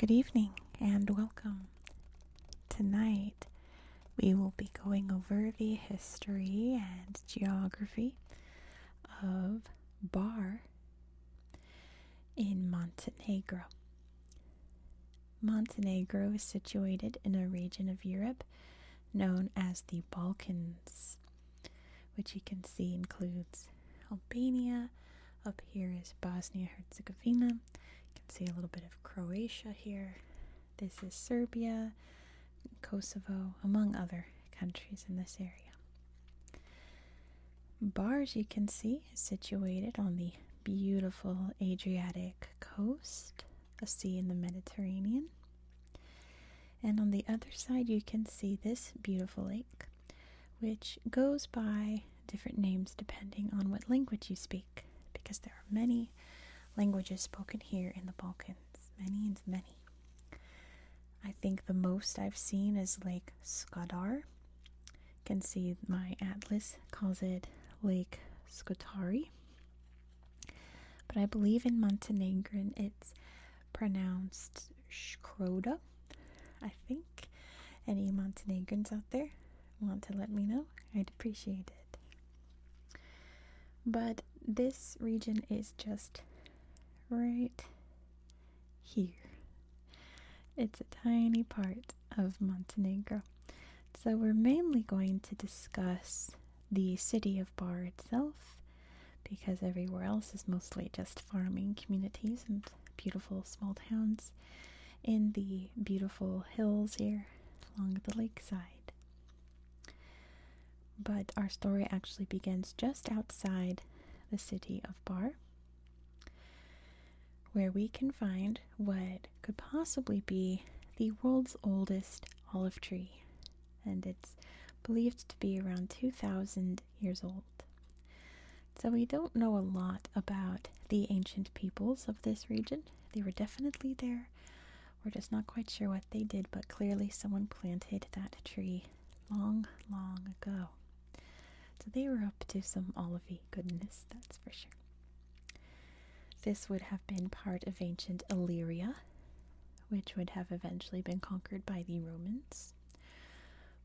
Good evening and welcome. Tonight we will be going over the history and geography of Bar in Montenegro. Montenegro is situated in a region of Europe known as the Balkans, which you can see includes Albania. Up here is Bosnia-Herzegovina. You can see a little bit of Croatia here. This is Serbia, Kosovo, among other countries in this area. Bar, as you can see, is situated on the beautiful Adriatic coast, a sea in the Mediterranean. And on the other side, you can see this beautiful lake, which goes by different names depending on what language you speak, because there are many languages spoken here in the Balkans. Many and many. I think the most I've seen is Lake Skadar. You can see my atlas calls it Lake Skotari. But I believe in Montenegrin it's pronounced Shkroda, I think. Any Montenegrins out there want to let me know? I'd appreciate it. But this region is just right here. It's a tiny part of Montenegro. So we're mainly going to discuss the city of Bar itself, because everywhere else is mostly just farming communities and beautiful small towns in the beautiful hills here along the lakeside. But our story actually begins just outside the city of Bar, where we can find what could possibly be the world's oldest olive tree, and it's believed to be around 2,000 years old. So we don't know a lot about the ancient peoples of this region. They were definitely there. We're just not quite sure what they did, but clearly someone planted that tree long, long ago. So they were up to some olivey goodness, that's for sure. This would have been part of ancient Illyria, which would have eventually been conquered by the Romans,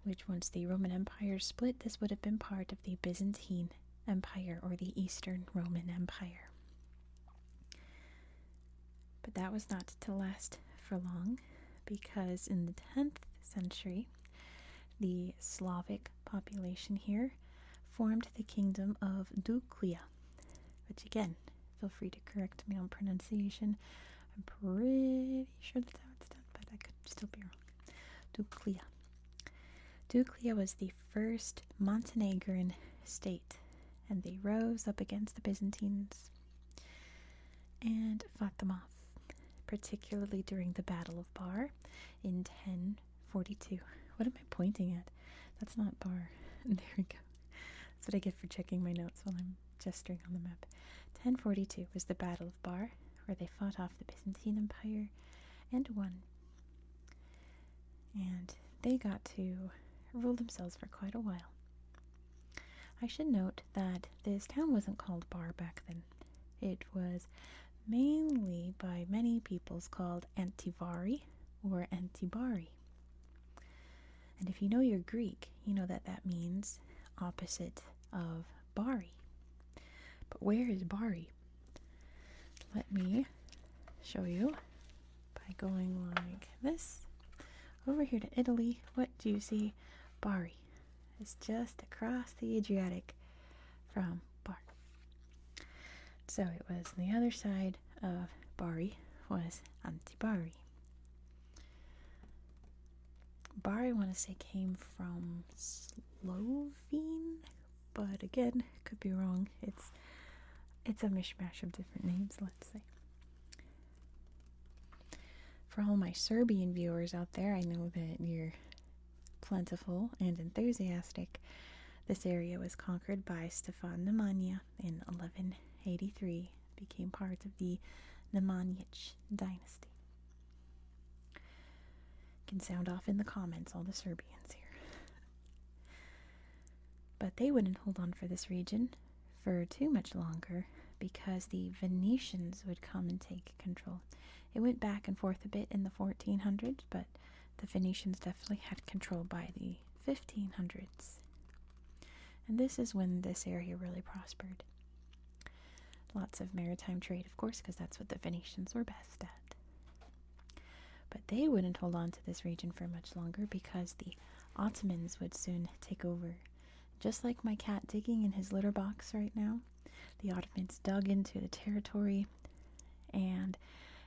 which once the Roman Empire split, this would have been part of the Byzantine Empire, or the Eastern Roman Empire. But that was not to last for long, because in the 10th century, the Slavic population here formed the kingdom of Duklja, which again, feel free to correct me on pronunciation. I'm pretty sure that's how it's done, but I could still be wrong. Duklja. Duklja was the first Montenegrin state, and they rose up against the Byzantines and fought them off, particularly during the Battle of Bar in 1042. What am I pointing at? That's not Bar. There we go. That's what I get for checking my notes while I'm gesturing on the map. 1042 was the Battle of Bar, where they fought off the Byzantine Empire and won. And they got to rule themselves for quite a while. I should note that this town wasn't called Bar back then. It was mainly by many peoples called Antivari or Antibari. And if you know your Greek, you know that that means opposite of Bari. But where is Bari? Let me show you by going like this. Over here to Italy, what do you see? Bari. It's just across the Adriatic from Bar. So it was on the other side of Bari was Antibari. Bar, I want to say, came from Slovene, but again, could be wrong. It's a mishmash of different names, let's say. For all my Serbian viewers out there, I know that you're plentiful and enthusiastic. This area was conquered by Stefan Nemanja in 1183, became part of the Nemanjić dynasty. Can sound off in the comments, all the Serbians here. But they wouldn't hold on for this region for too much longer, because the Venetians would come and take control. It went back and forth a bit in the 1400s, but the Venetians definitely had control by the 1500s. And this is when this area really prospered. Lots of maritime trade, of course, because that's what the Venetians were best at. But they wouldn't hold on to this region for much longer because the Ottomans would soon take over. Just like my cat digging in his litter box right now, the Ottomans dug into the territory and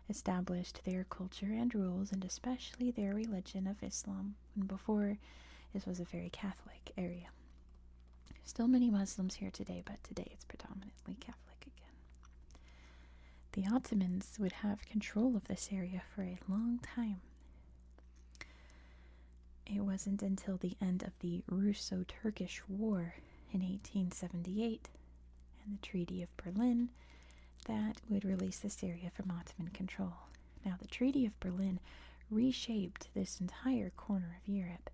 established their culture and rules, and especially their religion of Islam. And before, this was a very Catholic area. Still many Muslims here today, but today it's predominantly Catholic again. The Ottomans would have control of this area for a long time. It wasn't until the end of the Russo-Turkish War in 1878 and the Treaty of Berlin that would release this area from Ottoman control. Now, the Treaty of Berlin reshaped this entire corner of Europe.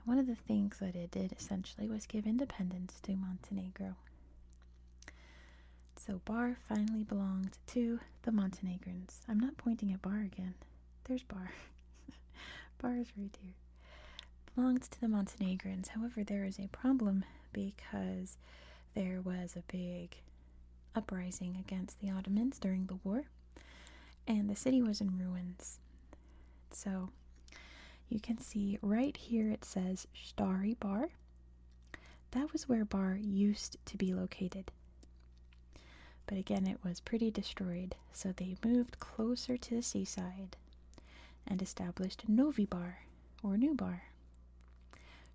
One of the things that it did essentially was give independence to Montenegro. So Bar finally belonged to the Montenegrins. I'm not pointing at Bar again. There's Bar. Bar is right here. Belonged to the Montenegrins. However, there is a problem because there was a big uprising against the Ottomans during the war, and the city was in ruins. So you can see right here it says Stari Bar. That was where Bar used to be located. But again, it was pretty destroyed, so they moved closer to the seaside and established Novi Bar, or New Bar.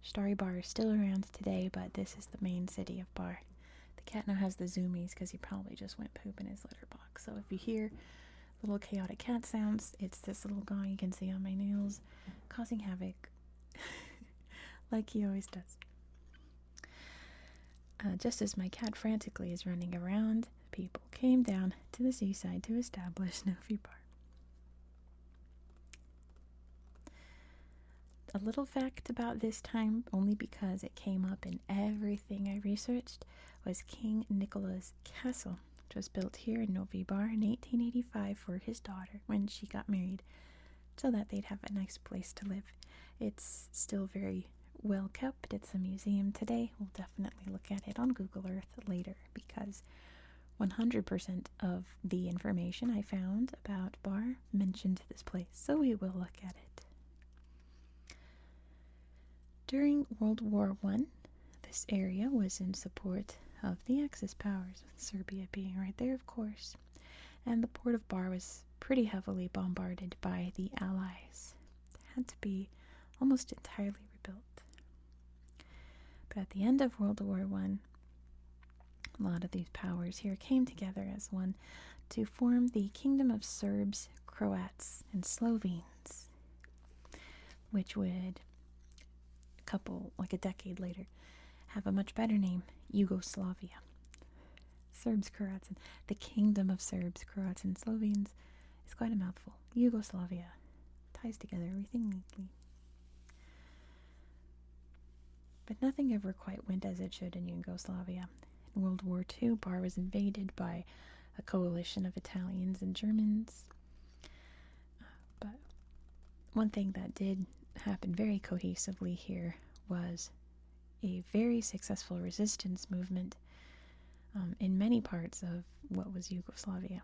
Stari Bar is still around today, but this is the main city of Bar. The cat now has the zoomies because he probably just went poop in his litter box. So if you hear little chaotic cat sounds, it's this little guy you can see on my nails causing havoc like he always does. Just as my cat frantically is running around, people came down to the seaside to establish Novi Bar. A little fact about this time, only because it came up in everything I researched, was King Nicola's castle, which was built here in Novi Bar in 1885 for his daughter when she got married, so that they'd have a nice place to live. It's still very well kept. It's a museum today. We'll definitely look at it on Google Earth later because 100% of the information I found about Bar mentioned this place, so we will look at it. During World War I, this area was in support of the Axis powers, with Serbia being right there, of course, and the port of Bar was pretty heavily bombarded by the Allies. It had to be almost entirely rebuilt. But at the end of World War I, a lot of these powers here came together as one to form the Kingdom of Serbs, Croats, and Slovenes, which would a decade later, have a much better name, Yugoslavia. Serbs, Croats, and the Kingdom of Serbs, Croats, and Slovenes is quite a mouthful. Yugoslavia ties together everything neatly. But nothing ever quite went as it should in Yugoslavia. In World War II, Bar was invaded by a coalition of Italians and Germans. But one thing that did happen very cohesively here was a very successful resistance movement in many parts of what was Yugoslavia.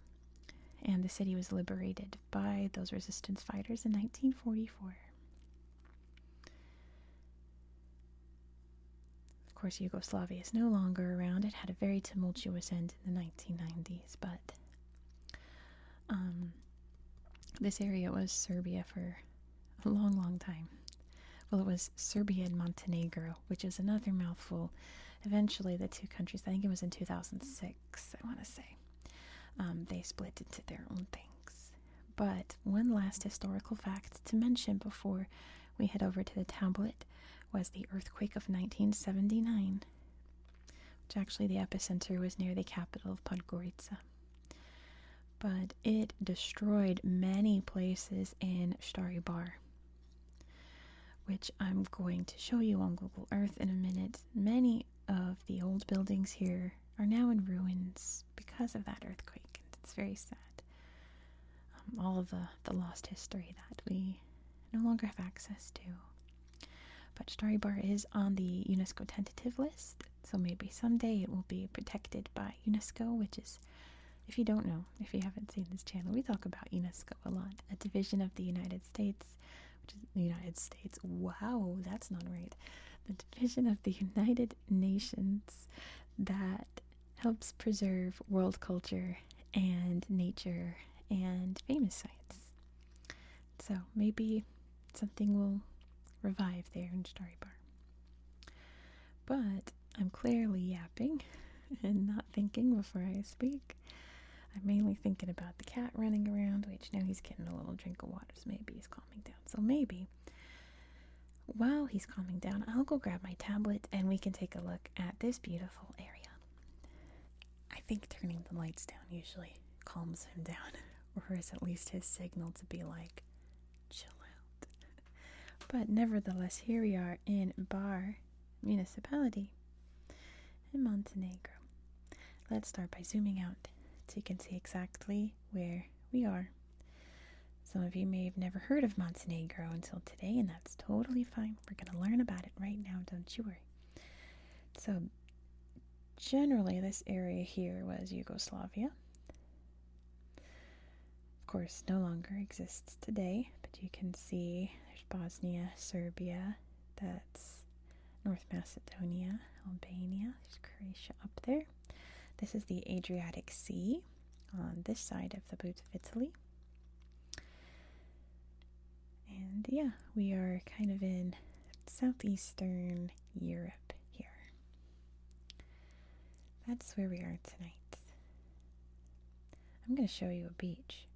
And the city was liberated by those resistance fighters in 1944. Of course, Yugoslavia is no longer around. It had a very tumultuous end in the 1990s, but this area was Serbia for a long, long time. Well, it was Serbia and Montenegro, which is another mouthful. Eventually, the two countries, I think it was in 2006, I want to say, they split into their own things. But one last historical fact to mention before we head over to the tablet was the earthquake of 1979, which actually the epicenter was near the capital of Podgorica. But it destroyed many places in Stari Bar, which I'm going to show you on Google Earth in a minute. Many of the old buildings here are now in ruins because of that earthquake, and it's very sad. All of the lost history that we no longer have access to. But Starry Bar is on the UNESCO tentative list, so maybe someday it will be protected by UNESCO, which is, if you don't know, if you haven't seen this channel, we talk about UNESCO a lot. A division of the United States, which is the United States. Wow, that's not right. The division of the United Nations that helps preserve world culture and nature and famous sites. So maybe something will revive there in Starry Bar. But I'm clearly yapping and not thinking before I speak. I'm mainly thinking about the cat running around, which now he's getting a little drink of water, so maybe he's calming down. So maybe while he's calming down, I'll go grab my tablet and we can take a look at this beautiful area. I think turning the lights down usually calms him down, or is at least his signal to be like, chill out. But nevertheless, here we are in Bar Municipality in Montenegro. Let's start by zooming out so you can see exactly where we are. Some of you may have never heard of Montenegro until today, and that's totally fine. We're going to learn about it right now, don't you worry. So, generally, this area here was Yugoslavia. Of course, no longer exists today, but you can see there's Bosnia, Serbia, that's North Macedonia, Albania, there's Croatia up there. This is the Adriatic Sea on this side of the boot of Italy. And yeah, we are kind of in southeastern Europe here. That's where we are tonight. I'm going to show you a beach.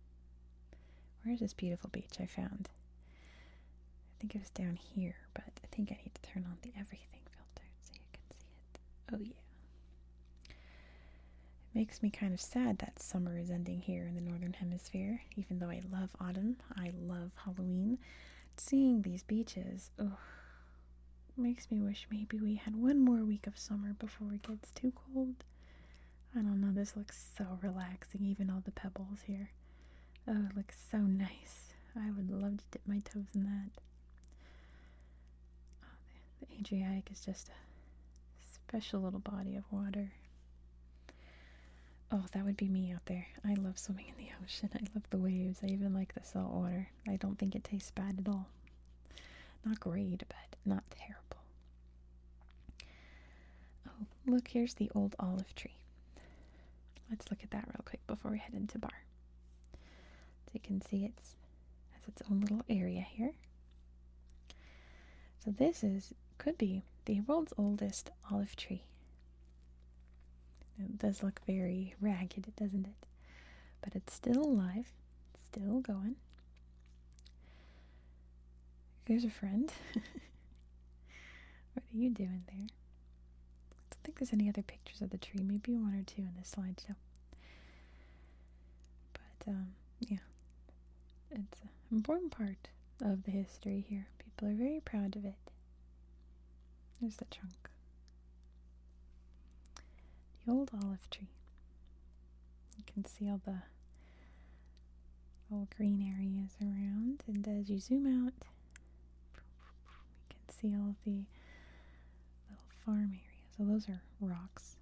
Where's this beautiful beach I found? I think it was down here, but I think I need to turn on the everything filter so you can see it. Oh yeah. It makes me kind of sad that summer is ending here in the Northern Hemisphere, even though I love autumn, I love Halloween. Seeing these beaches, makes me wish maybe we had one more week of summer before it gets too cold. I don't know, this looks so relaxing, even all the pebbles here. Oh, it looks so nice. I would love to dip my toes in that. Oh, the Adriatic is just a special little body of water. Oh, that would be me out there. I love swimming in the ocean. I love the waves. I even like the salt water. I don't think it tastes bad at all. Not great, but not terrible. Oh, look, here's the old olive tree. Let's look at that real quick before we head into Bar. So you can see it has its own little area here. So this could be the world's oldest olive tree. It does look very ragged, doesn't it? But it's still alive. It's still going. Here's a friend. What are you doing there? I don't think there's any other pictures of the tree. Maybe one or two in this slideshow. But, yeah. It's an important part of the history here. People are very proud of it. There's the trunk. The old olive tree. You can see all the little green areas around, and as you zoom out, you can see all of the little farm areas. So those are rocks.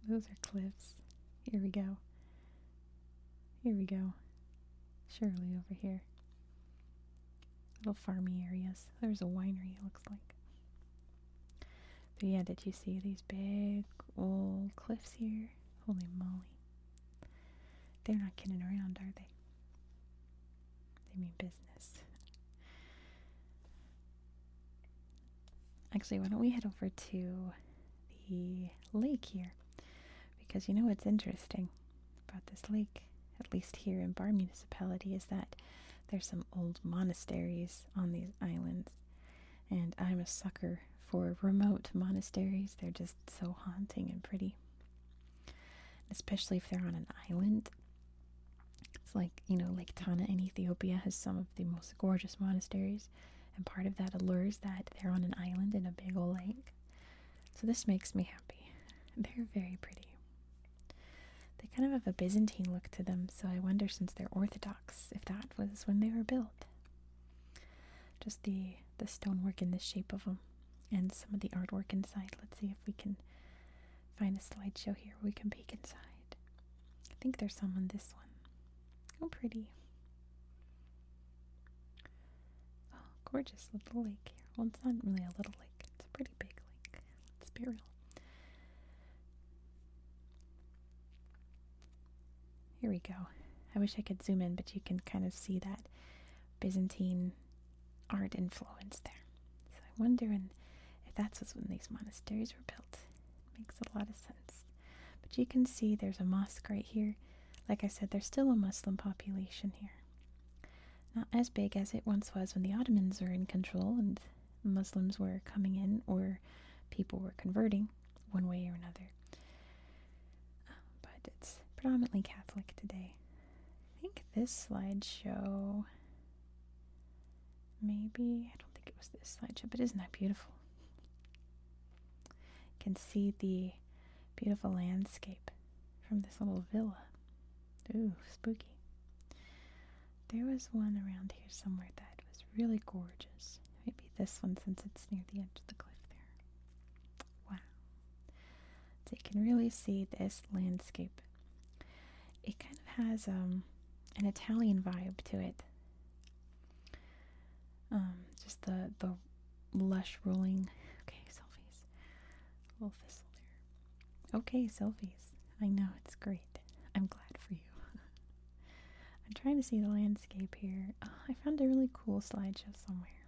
Those are cliffs. Here we go. Here we go. Surely over here. Little farmy areas. There's a winery, it looks like. But yeah, did you see these big old cliffs here? Holy moly. They're not kidding around, are they? They mean business. Actually, why don't we head over to the lake here? Because you know what's interesting about this lake, at least here in Bar Municipality, is that there's some old monasteries on these islands. And I'm a sucker for remote monasteries. They're just so haunting and pretty. Especially if they're on an island. It's like, Lake Tana in Ethiopia has some of the most gorgeous monasteries. And part of that allure is that they're on an island in a big old lake. So this makes me happy. They're very pretty. They kind of have a Byzantine look to them, so I wonder, since they're Orthodox, if that was when they were built. Just the stonework in the shape of them, and some of the artwork inside. Let's see if we can find a slideshow here where we can peek inside. I think there's some on this one. Oh, pretty. Oh, gorgeous little lake here. Well, it's not really a little lake. It's a pretty big lake. Let's be real. Here we go. I wish I could zoom in, but you can kind of see that Byzantine art influence there. So I wonder if that's when these monasteries were built. Makes a lot of sense. But you can see there's a mosque right here. Like I said, there's still a Muslim population here. Not as big as it once was when the Ottomans were in control and Muslims were coming in, or people were converting one way or another. But it's predominantly Catholic today. I think this slideshow, maybe, I don't think it was this slideshow, but isn't that beautiful? You can see the beautiful landscape from this little villa. Ooh, spooky. There was one around here somewhere that was really gorgeous. Maybe this one, since it's near the edge of the cliff there. Wow. So you can really see this landscape. It kind of has an Italian vibe to it. Just the lush rolling. Okay, selfies. A little thistle there. Okay, selfies. I know, it's great. I'm glad for you. I'm trying to see the landscape here. Oh, I found a really cool slideshow somewhere.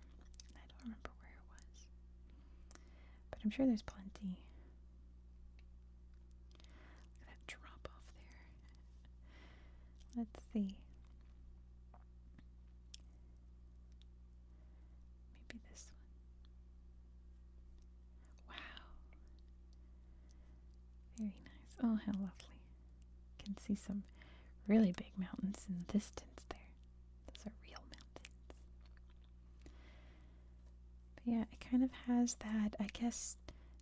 I don't remember where it was. But I'm sure there's plenty. Look at that drop off there. Let's see. Maybe this one. Wow. Very nice. Oh, how lovely. You can see some really big mountains in the distance there. Those are real mountains. But yeah, it kind of has that, I guess,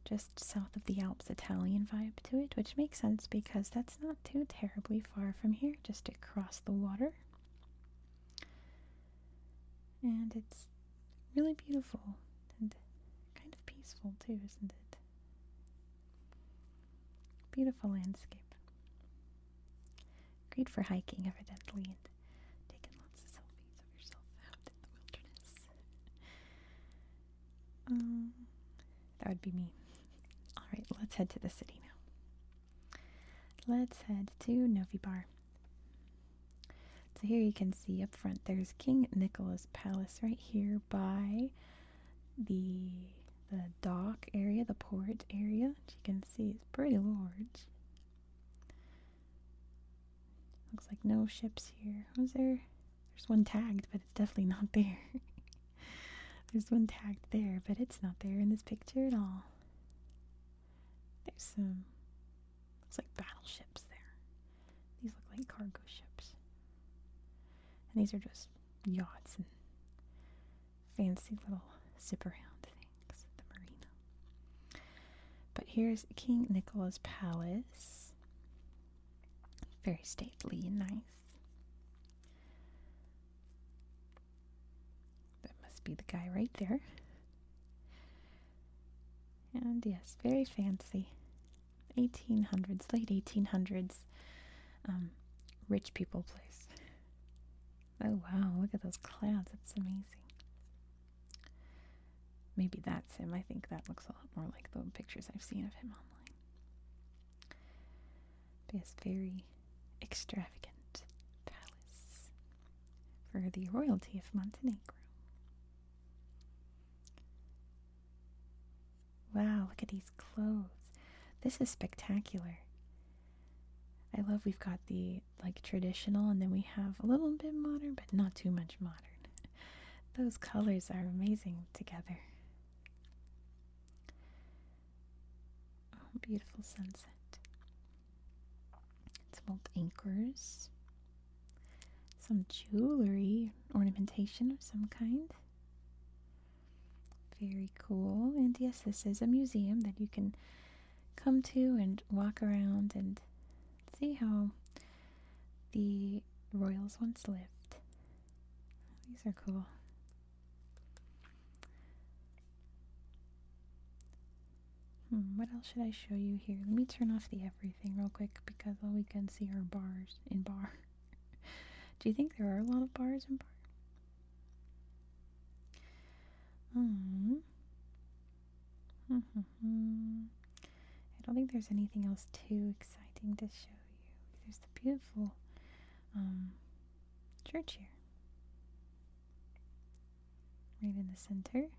just south of the Alps Italian vibe to it, which makes sense because that's not too terribly far from here, just across the water. And it's really beautiful and kind of peaceful too, isn't it? Beautiful landscape. Great for hiking, evidently, and taking lots of selfies of yourself out in the wilderness. That would be me. Alright, let's head to the city now. Let's head to Novi Bar. So here you can see up front, there's King Nicola's Palace right here by the dock area, the port area, which you can see is pretty large. Looks like no ships here. Was there? There's one tagged, but it's definitely not there. There's one tagged there, but it's not there in this picture at all. There's some, looks like battleships there. These look like cargo ships. And these are just yachts and fancy little zip around things at the marina. But here's King Nicola's Palace. Very stately and nice. That must be the guy right there. And yes, very fancy. 1800s, late 1800s, rich people place. Oh wow, look at those clouds. That's amazing. Maybe that's him. I think that looks a lot more like the pictures I've seen of him online. But yes, very extravagant palace for the royalty of Montenegro. Wow, look at these clothes. This is spectacular. I love we've got the like traditional and then we have a little bit modern, but not too much modern. Those colors are amazing together. Oh, beautiful sunset. Some old anchors. Some jewelry, ornamentation of some kind. Very cool. And yes, this is a museum that you can come to and walk around and see how the royals once lived. These are cool. What else should I show you here? Let me turn off the everything real quick because all we can see are bars in Bar. Do you think there are a lot of bars in Bar? I don't think there's anything else too exciting to show you. There's the beautiful church here. Right in the center.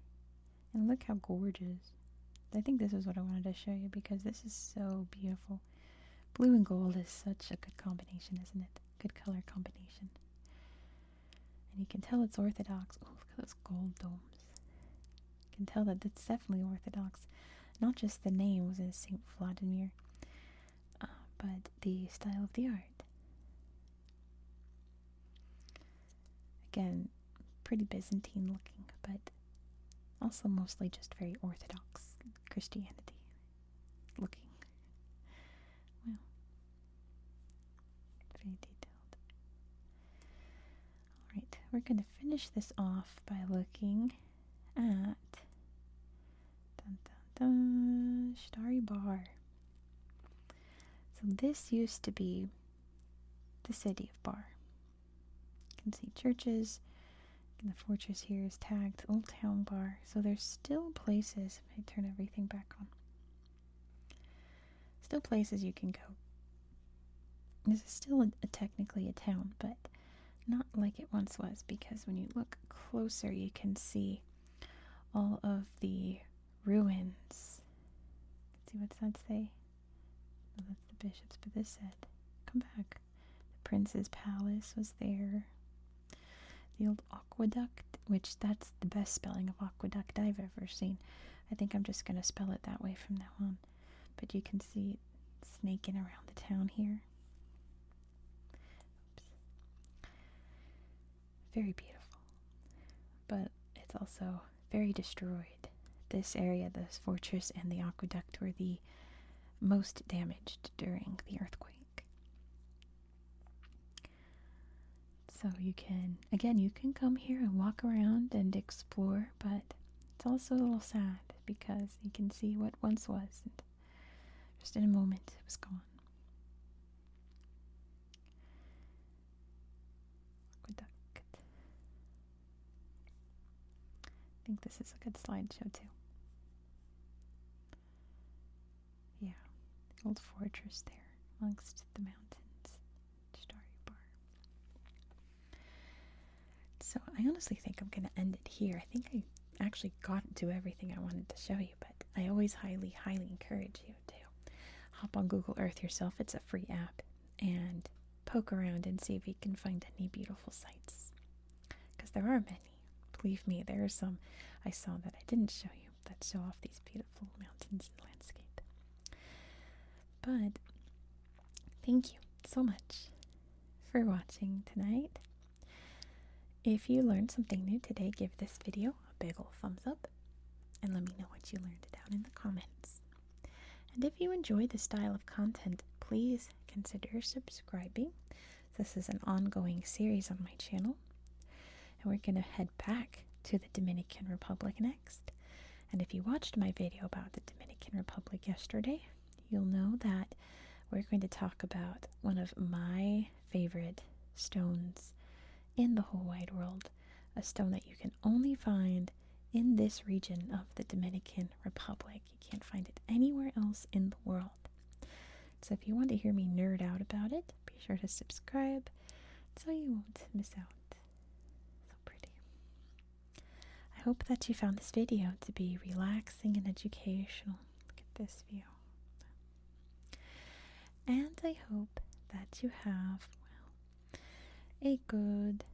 And look how gorgeous. I think this is what I wanted to show you because this is so beautiful. Blue and gold is such a good combination, isn't it? Good color combination. And you can tell it's Orthodox. Oh, look at those gold domes. You can tell that it's definitely Orthodox. Not just the name was in St. Vladimir, but the style of the art. Again, pretty Byzantine looking, but also mostly just very Orthodox Christianity looking. Wow. Very detailed. Alright, we're going to finish this off by looking at Starry Bar. So this used to be the city of Bar. You can see churches. And the fortress here is tagged Old Town Bar. So there's still places. I turn everything back on. Still places you can go. This is still technically a town, but not like it once was, because when you look closer you can see all of the ruins. Let's see, what's that say? Oh, that's the bishops, but this said, come back. The prince's palace was there. The old aqueduct, which that's the best spelling of aqueduct I've ever seen. I think I'm just going to spell it that way from now on. But you can see it snaking around the town here. Oops. Very beautiful. But it's also very destroyed. This area, this fortress and the aqueduct were the most damaged during the earthquake. So you can come here and walk around and explore, but it's also a little sad because you can see what once was, and just in a moment it was gone. Aqueduct. I think this is a good slideshow too. Yeah, the old fortress there amongst the mountains. So I honestly think I'm going to end it here. I think I actually got to everything I wanted to show you, but I always highly, highly encourage you to hop on Google Earth yourself. It's a free app, and poke around and see if you can find any beautiful sights. Because there are many. Believe me, there are some I saw that I didn't show you that show off these beautiful mountains and landscape. But thank you so much for watching tonight. If you learned something new today, give this video a big ol' thumbs up and let me know what you learned down in the comments. And if you enjoy this style of content, please consider subscribing. This is an ongoing series on my channel, and we're going to head back to the Dominican Republic next. And if you watched my video about the Dominican Republic yesterday, you'll know that we're going to talk about one of my favorite stones in the whole wide world, a stone that you can only find in this region of the Dominican Republic. You can't find it anywhere else in the world. So if you want to hear me nerd out about it, be sure to subscribe so you won't miss out. So pretty. I hope that you found this video to be relaxing and educational. Look at this view. And I hope that you have, a good